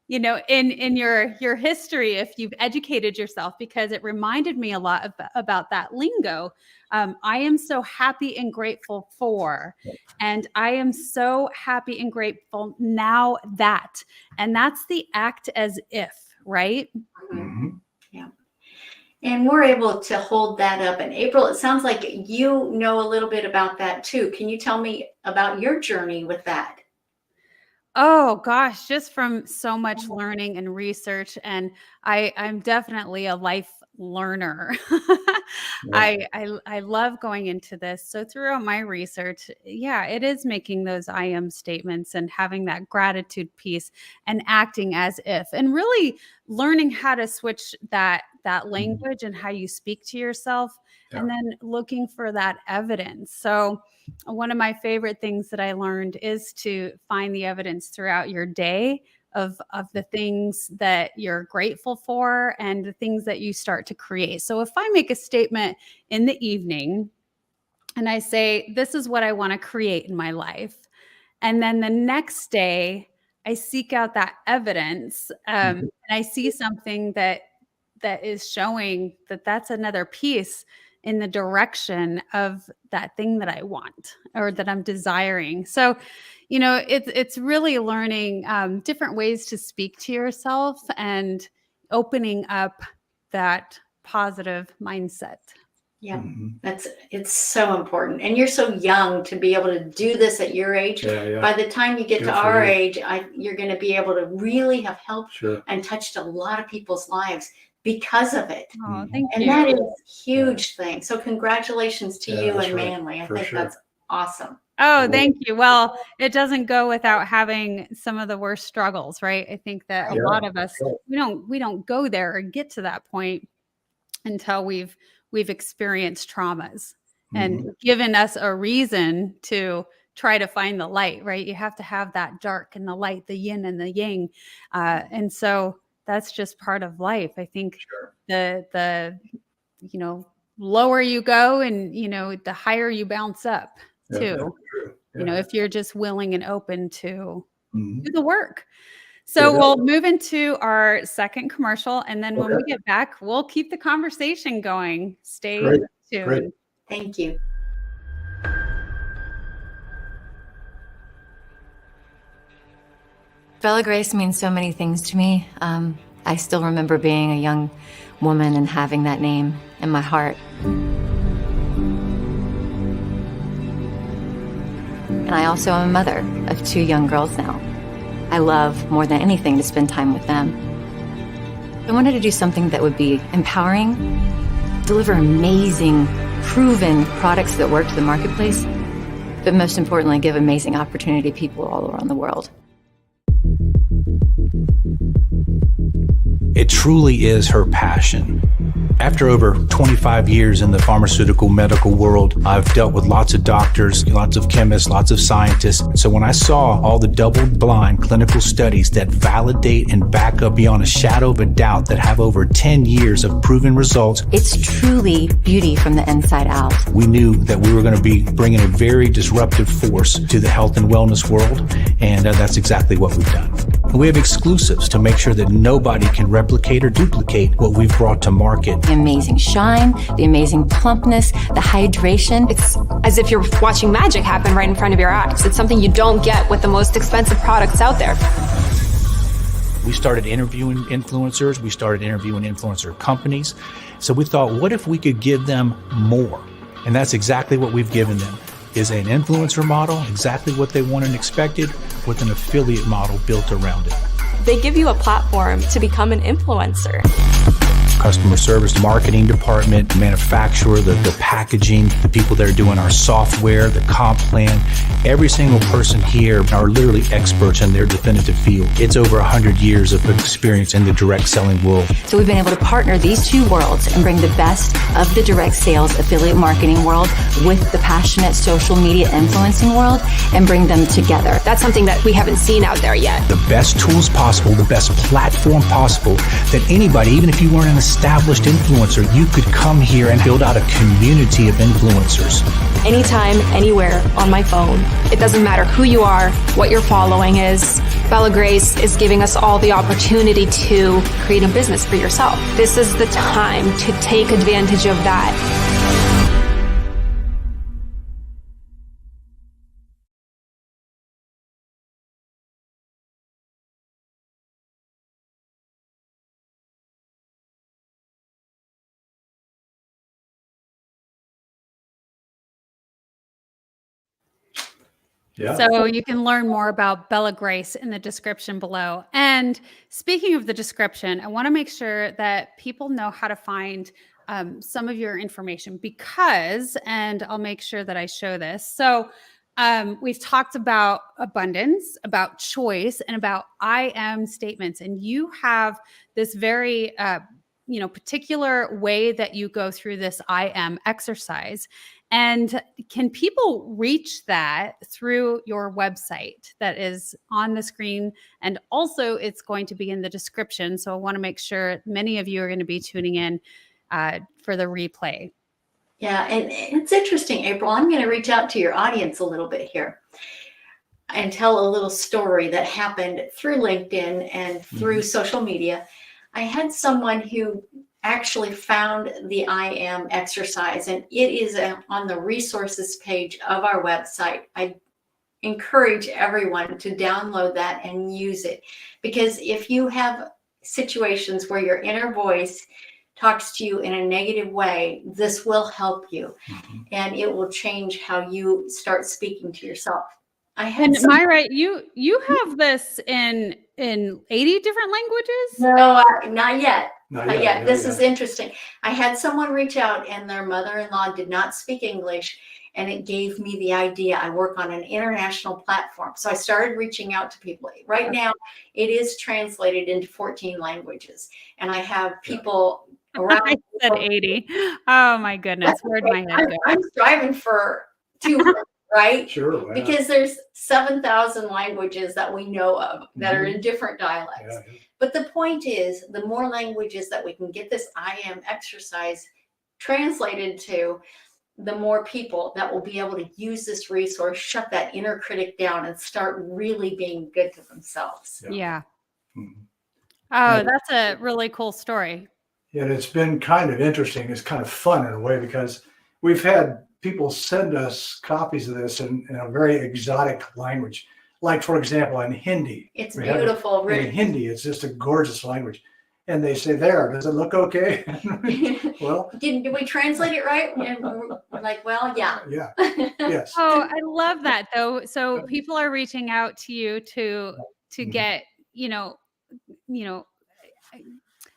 in your history, if you've educated yourself, because it reminded me a lot about that lingo. I am so happy and grateful for, and I am so happy and grateful now that, and that's the act as if, right? Mm-hmm. Yeah. And we're able to hold that up. And April, it sounds like you know a little bit about that too. Can you tell me about your journey with that? Oh gosh, just from so much learning and research. And I'm definitely a life learner. I love going into this. So throughout my research, it is making those I am statements and having that gratitude piece and acting as if, and really learning how to switch that language and how you speak to yourself, and then looking for that evidence. So one of my favorite things that I learned is to find the evidence throughout your day of the things that you're grateful for and the things that you start to create. So if I make a statement in the evening and I say, this is what I want to create in my life, and then the next day I seek out that evidence, and I see something that is showing that that's another piece in the direction of that thing that I want or that I'm desiring. So, it's really learning different ways to speak to yourself and opening up that positive mindset. Yeah, it's so important. And you're so young to be able to do this at your age. By the time you get to our age, you're going to be able to really have helped and touched a lot of people's lives because of it. Oh, thank and you. That is a huge thing. So congratulations to you and right. Manly. I think that's awesome. Oh, thank you. Well, it doesn't go without having some of the worst struggles, right? I think that a lot of us, we don't go there or get to that point until we've experienced traumas and given us a reason to try to find the light, right? You have to have that dark and the light, the yin and the yang. And so that's just part of life. I think the lower you go and, the higher you bounce up too. If you're just willing and open to do the work. So we'll move into our second commercial, and then when we get back, we'll keep the conversation going. Stay tuned. Great. Thank you. Bella Grace means so many things to me. I still remember being a young woman and having that name in my heart. And I also am a mother of 2 young girls now. I love more than anything to spend time with them. I wanted to do something that would be empowering, deliver amazing, proven products that work to the marketplace, but most importantly, give amazing opportunity to people all around the world. It truly is her passion After over 25 years in the pharmaceutical medical world, I've dealt with lots of doctors, lots of chemists, lots of scientists. So when I saw all the double-blind clinical studies that validate and back up beyond a shadow of a doubt that have over 10 years of proven results, It's truly beauty from the inside out. we knew that we were going to be bringing a very disruptive force to the health and wellness world, and that's exactly what we've done. And we have exclusives to make sure that nobody can replicate or duplicate what we've brought to market. The amazing shine, the amazing plumpness, the hydration. It's as if you're watching magic happen right in front of your eyes. It's something you don't get with the most expensive products out there. We started interviewing influencers. We started interviewing influencer companies. So we thought, what if we could give them more? And that's exactly what we've given them, is an influencer model, exactly what they wanted and expected, with an affiliate model built around it. They give you a platform to become an influencer. Customer service, marketing department, manufacturer, the packaging, the people that are doing our software, the comp plan. Every single person here are literally experts in their definitive field. It's over 100 years of experience in the direct selling world. So we've been able to partner these two worlds and bring the best of the direct sales affiliate marketing world with the passionate social media influencing world and bring them together. That's something that we haven't seen out there yet. The best tools possible, the best platform possible that anybody, even if you weren't an established influencer, you could come here and build out a community of influencers. Anytime, anywhere, on my phone. It doesn't matter who you are, what your following is. Bella Grace is giving us all the opportunity to create a business for yourself. This is the time to take advantage of that. Yeah. So you can learn more about Bella Grace in the description below. And speaking of the description, I want to make sure that people know how to find some of your information because, and I'll make sure that I show this. So we've talked about abundance, about choice, and about I am statements. And you have this very particular way that you go through this I am exercise. And can people reach that through your website that is on the screen? And also it's going to be in the description. So I want to make sure many of you are going to be tuning in for the replay. Yeah, and it's interesting, April. I'm going to reach out to your audience a little bit here and tell a little story that happened through LinkedIn and through social media. I had someone who actually found the I am exercise, and it is on the resources page of our website. I encourage everyone to download that and use it, because if you have situations where your inner voice talks to you in a negative way, this will help you and it will change how you start speaking to yourself. And Myra, you have this in 80 different languages? No, not yet. Not yet. This is interesting. I had someone reach out and their mother-in-law did not speak English, and it gave me the idea. I work on an international platform. So I started reaching out to people. Right now, it is translated into 14 languages. And I have people around. I said 80. Oh my goodness. Where'd my head go? I'm striving for 200, right? Sure. Wow. Because there's 7,000 languages that we know of that are in different dialects. Yeah. But the point is, the more languages that we can get this I am exercise translated to, the more people that will be able to use this resource, shut that inner critic down, and start really being good to themselves. Yeah. Mhm. Oh, that's a really cool story. Yeah, it's been kind of interesting. It's kind of fun in a way because we've had people send us copies of this in a very exotic language. Like, for example, in Hindi. It's We have it beautiful. in Hindi, it's just a gorgeous language. And they say, there, does it look okay? Well, Did we translate it right? And we're like, well, yeah. yeah, yes. Oh, I love that though. So people are reaching out to you to get,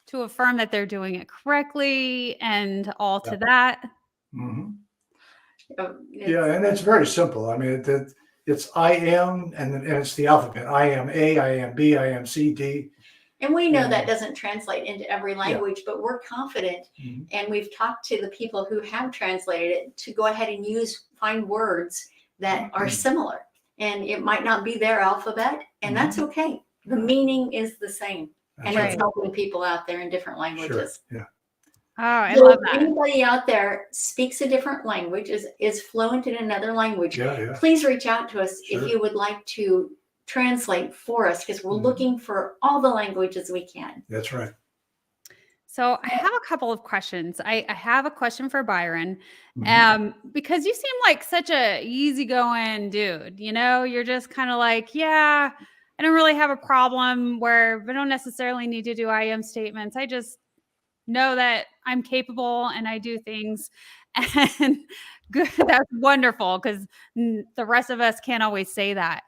to affirm that they're doing it correctly and all to that. Mhm. It's- Yeah, and it's very simple. I mean, it's I am, and it's the alphabet. I am A, I am B, I am C, D. And we know Yeah. that doesn't translate into every language, but we're confident. Mhm. And we've talked to the people who have translated it to go ahead and find words that are similar. And it might not be their alphabet, and that's okay. The meaning is the same. That's And right. it's helping people out there in different Sure. languages. Yeah. Oh, I So love if that. anybody out there speaks a different language, is fluent in another language, Yeah. Yeah. please reach out to us Sure. if you would like to translate for us, because we're Mhm. looking for all the languages we can. That's right. So I have a couple of questions. I have a question for Byron, because you seem like such a easygoing dude. You're just kind of like, yeah, I don't really have a problem where I don't necessarily need to do I am statements. I just know that I'm capable and I do things. And good, that's wonderful, because the rest of us can't always say that.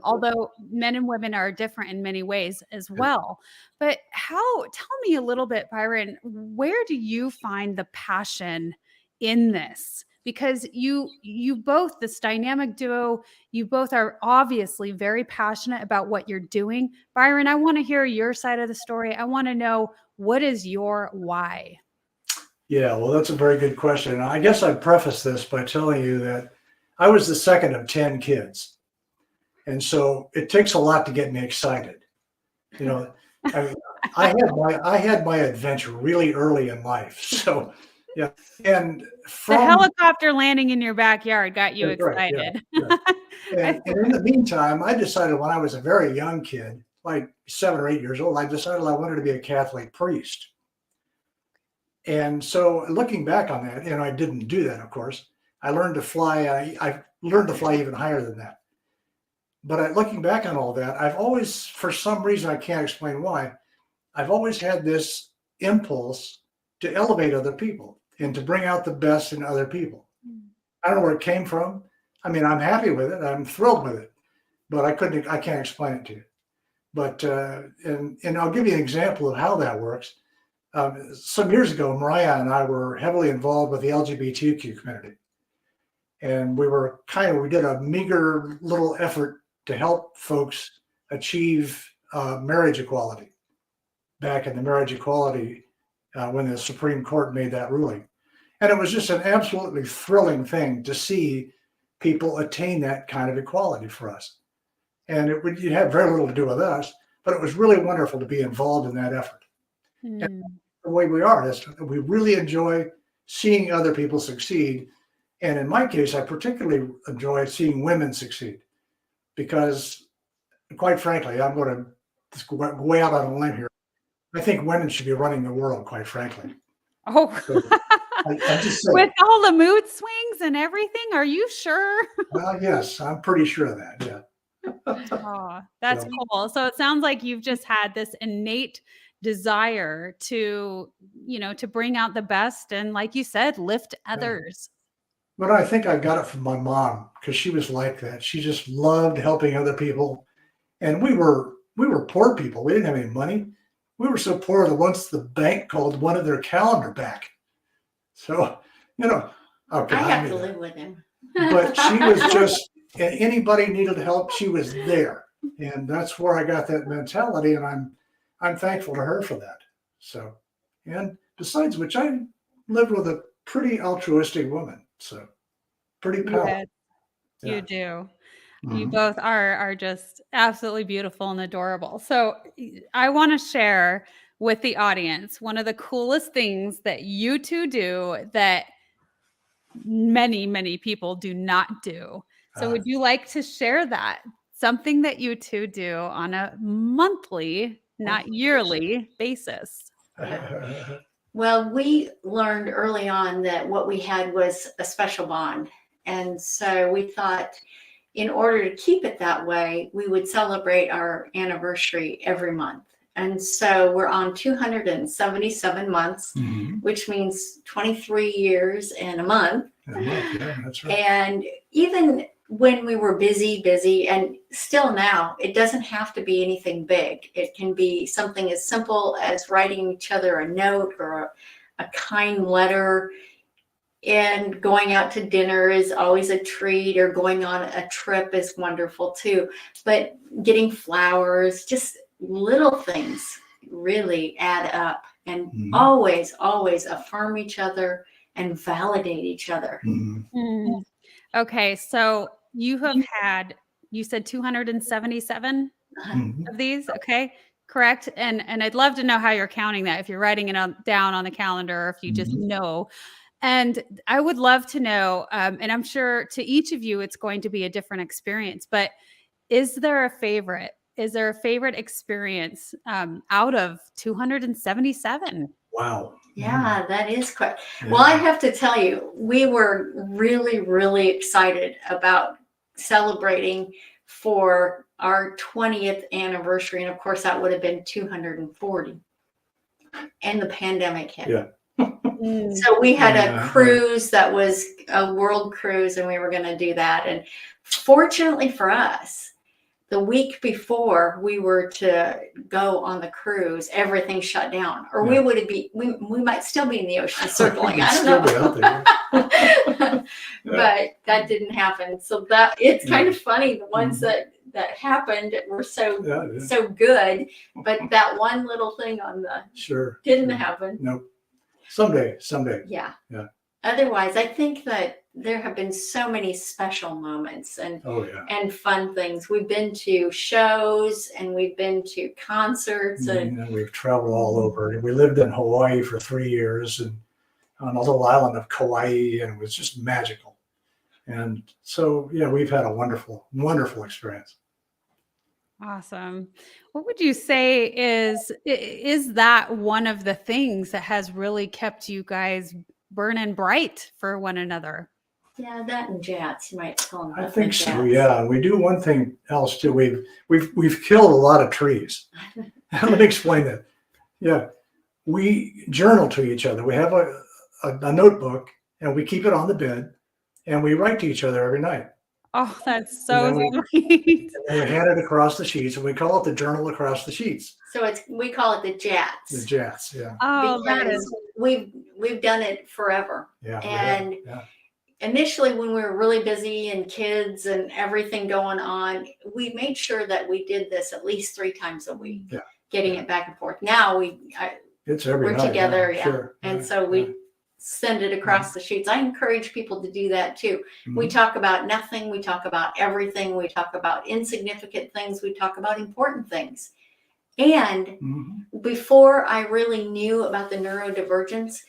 Although men and women are different in many ways as well. But tell me a little bit, Byron, where do you find the passion in this? Because you both, this dynamic duo, you both are obviously very passionate about what you're doing. Byron, I want to hear your side of the story. I want to know, what is your why? Yeah, well, that's a very good question. And I guess I'd preface this by telling you that I was the second of 10 kids. And so it takes a lot to get me excited. I mean, I had my adventure really early in life. So, yeah. And The helicopter landing in your backyard got you That's right, excited. yeah. And in the meantime, I decided when I was a very young kid, like 7 or 8 years old, I decided I wanted to be a Catholic priest. And so looking back on that, I didn't do that, of course. I learned to fly. I learned to fly even higher than that. But looking back on all that, I've always, for some reason, I can't explain why, I've always had this impulse to elevate other people and to bring out the best in other people. I don't know where it came from. I mean, I'm happy with it. I'm thrilled with it, but I can't explain it to you. But, and I'll give you an example of how that works. Some years ago, Mariah and I were heavily involved with the LGBTQ community. And we did a meager little effort to help folks achieve marriage equality back in the marriage equality when the Supreme Court made that ruling. And it was just an absolutely thrilling thing to see people attain that kind of equality for us. And it had very little to do with us, but it was really wonderful to be involved in that effort. And the way we are is we really enjoy seeing other people succeed. And in my case, I particularly enjoy seeing women succeed because, quite frankly, I'm going to just go way out on a limb here. I think women should be running the world, quite frankly. Oh, So, I'm just saying. with all the mood swings and everything, are you sure? Well, yes, I'm pretty sure of that. Yeah. Oh, that's So- cool. So it sounds like you've just had this innate desire to bring out the best and, like you said, lift others. But I think I got it from my mom because she was like that. She just loved helping other people. And we were poor people. We didn't have any money. We were so poor that once the bank called, wanted their calendar back. So, okay. I have to live with him. But she was just, anybody needed help, she was there. And that's where I got that mentality. And I'm thankful to her for that. So, and besides which, I lived with a pretty altruistic woman. So pretty powerful. You do. You Mhm. both are just absolutely beautiful and adorable. So I want to share with the audience one of the coolest things that you two do that many, many people do not do. So would you like to share that? Something that you two do on a monthly, not yearly basis. Well, we learned early on that what we had was a special bond. And so we thought in order to keep it that way, we would celebrate our anniversary every month. And so we're on 277 months, Mhm. which means 23 years and a month. Yeah, that's right. And even when we were busy, and still now, it doesn't have to be anything big. It can be something as simple as writing each other a note or a kind letter. And going out to dinner is always a treat, or going on a trip is wonderful too. But getting flowers, just little things really add up, and Mhm. always affirm each other and validate each other. Mm. Okay, so you have had, you said 277 Mhm. of these, okay? Correct? And I'd love to know how you're counting that, if you're writing it down on the calendar, or if you just Mhm. know. And I would love to know, and I'm sure to each of you, it's going to be a different experience, but is there a favorite? Is there a favorite experience out of 277? Wow. Yeah, that is quite. Yeah. Well, I have to tell you, we were really excited about celebrating for our 20th anniversary. And of course, that would have been 240. And the pandemic hit. Yeah. So we had Yeah, a cruise that was a world cruise, and we were going to do that. And fortunately for us, the week before we were to go on the cruise, everything shut down, or we might still be in the ocean circling. I don't know. But that didn't happen. So that it's kind of funny. The ones that happened were so good, but that one little thing on the didn't happen. Nope. Someday. Yeah. Yeah. Otherwise, I think that there have been so many special moments and fun things. We've been to shows and we've been to concerts and we've traveled all over. We lived in Hawaii for 3 years and on a little island of Kauai, and it was just magical. And so, we've had a wonderful experience. Awesome. What would you say is that one of the things that has really kept you guys burning bright for one another? Yeah, that and jats, you might call them. I think so. Yeah, we do one thing else too. We've killed a lot of trees. Let me explain that. Yeah, we journal to each other. We have a notebook, and we keep it on the bed, and we write to each other every night. Oh, that's so And sweet. we hand it across the sheets, and we call it the journal across the sheets. So we call it the jats. The jats, yeah. Oh, that because is. We've done it forever. Yeah. And initially, when we were really busy and kids and everything going on, we made sure that we did this at least 3 times a week, getting it back and forth. Now it's every we're night together, now. Sure. And so we send it across the sheets. I encourage people to do that too. We talk about nothing. We talk about everything. We talk about insignificant things. We talk about important things. And before I really knew about the neurodivergence,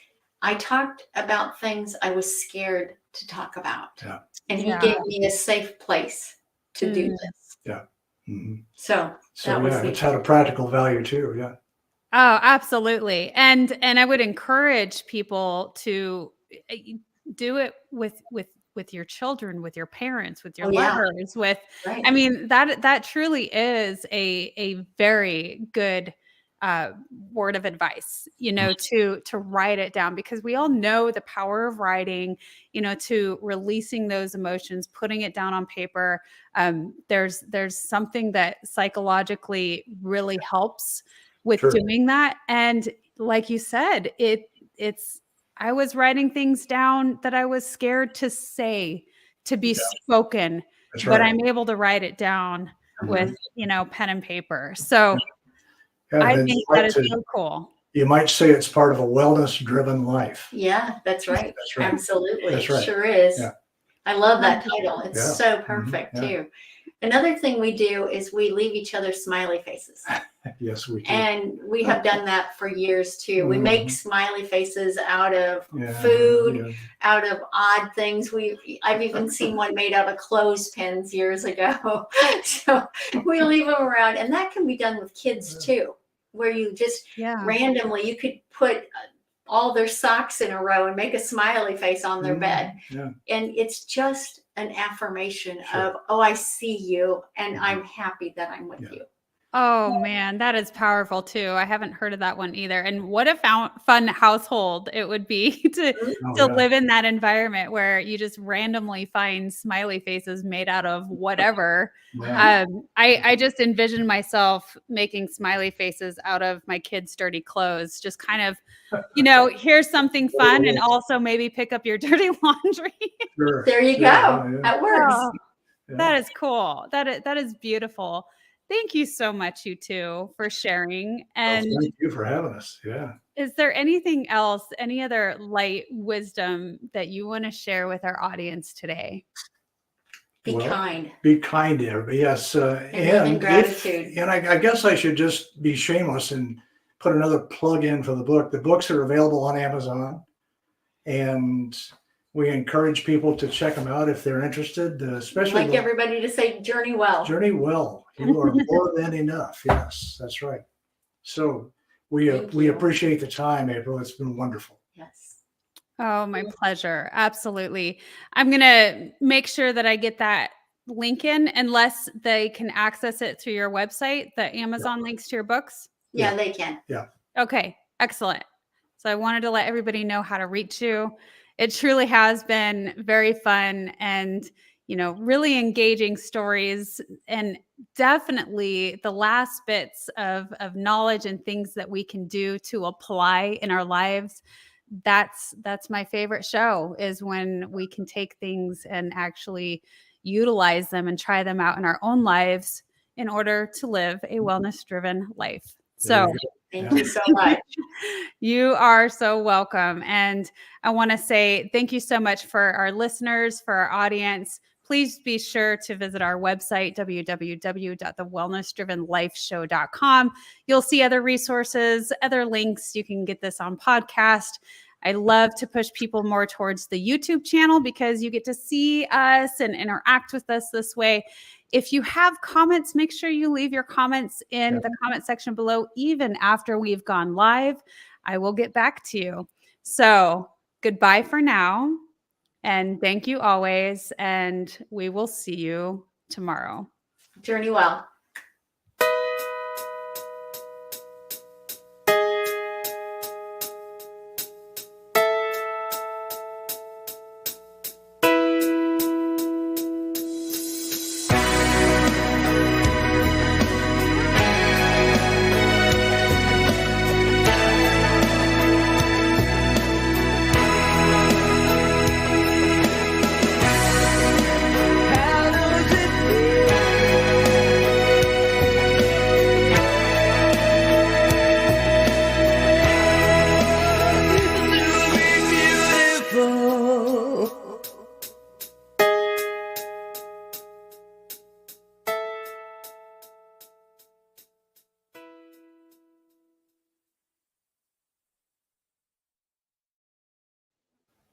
I talked about things I was scared to talk about. Yeah. And he gave me a safe place to do this. Yeah. So that was it's had a practical value too. Yeah. Oh, absolutely. And I would encourage people to do it with your children, with your parents, with your lovers, I mean, that truly is a very good word of advice, to write it down, because we all know the power of writing, to releasing those emotions, putting it down on paper. There's something that psychologically really helps with doing that. And like you said, I was writing things down that I was scared to say, to be spoken, but I'm able to write it down with, pen and paper. So I think that is so cool. You might say it's part of a wellness-driven life. Yeah, that's right. That's right. Absolutely. That's right. It sure is. Yeah. I love that title. It's so perfect too. Another thing we do is we leave each other smiley faces. Yes, we do. And we have done that for years too. We make smiley faces out of food, out of odd things. I've even seen one made out of clothespins years ago. So we leave them around, and that can be done with kids too, where you just randomly, you could put all their socks in a row and make a smiley face on their bed. Yeah. And it's just an affirmation of, oh, I see you and I'm happy that I'm with you. Oh man, that is powerful too. I haven't heard of that one either. And what a fun household it would be to live in that environment where you just randomly find smiley faces made out of whatever. I just envisioned myself making smiley faces out of my kids' dirty clothes, just kind of, here's something fun, and also maybe pick up your dirty laundry. There you go. That works. That is cool. That is beautiful. Thank you so much, you two, for sharing. And Thank you for having us. Yeah. is there anything else, any other light wisdom that you want to share with our audience today? Be Well, kind. Be kind to everybody. Yes. And live in gratitude. I guess I should just be shameless and put another plug in for the book. The books are available on Amazon, and we encourage people to check them out if they're interested, I'd especially like everybody to say journey well. Journey Well. You are more than enough. Yes, that's right. So we Thank you. appreciate the time, April. It's been wonderful. Yes. Oh, my pleasure. Absolutely. I'm going to make sure that I get that link in, unless they can access it through your website, the Amazon links to your books. Yeah, Yeah. they can. Okay, excellent. So I wanted to let everybody know how to reach you. It truly has been very fun and, really engaging stories, and definitely the last bits of knowledge and things that we can do to apply in our lives. That's my favorite show, is when we can take things and actually utilize them and try them out in our own lives in order to live a wellness-driven life. So Thank you so much. you are so welcome. And I want to say thank you so much for our listeners, for our audience. Please be sure to visit our website, www.thewellnessdrivenlifeshow.com. You'll see other resources, other links. You can get this on podcast. I love to push people more towards the YouTube channel because you get to see us and interact with us this way. If you have comments, make sure you leave your comments in the comment section below, even after we've gone live. I will get back to you. So goodbye for now. And thank you always. And we will see you tomorrow. Journey well.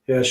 Yes,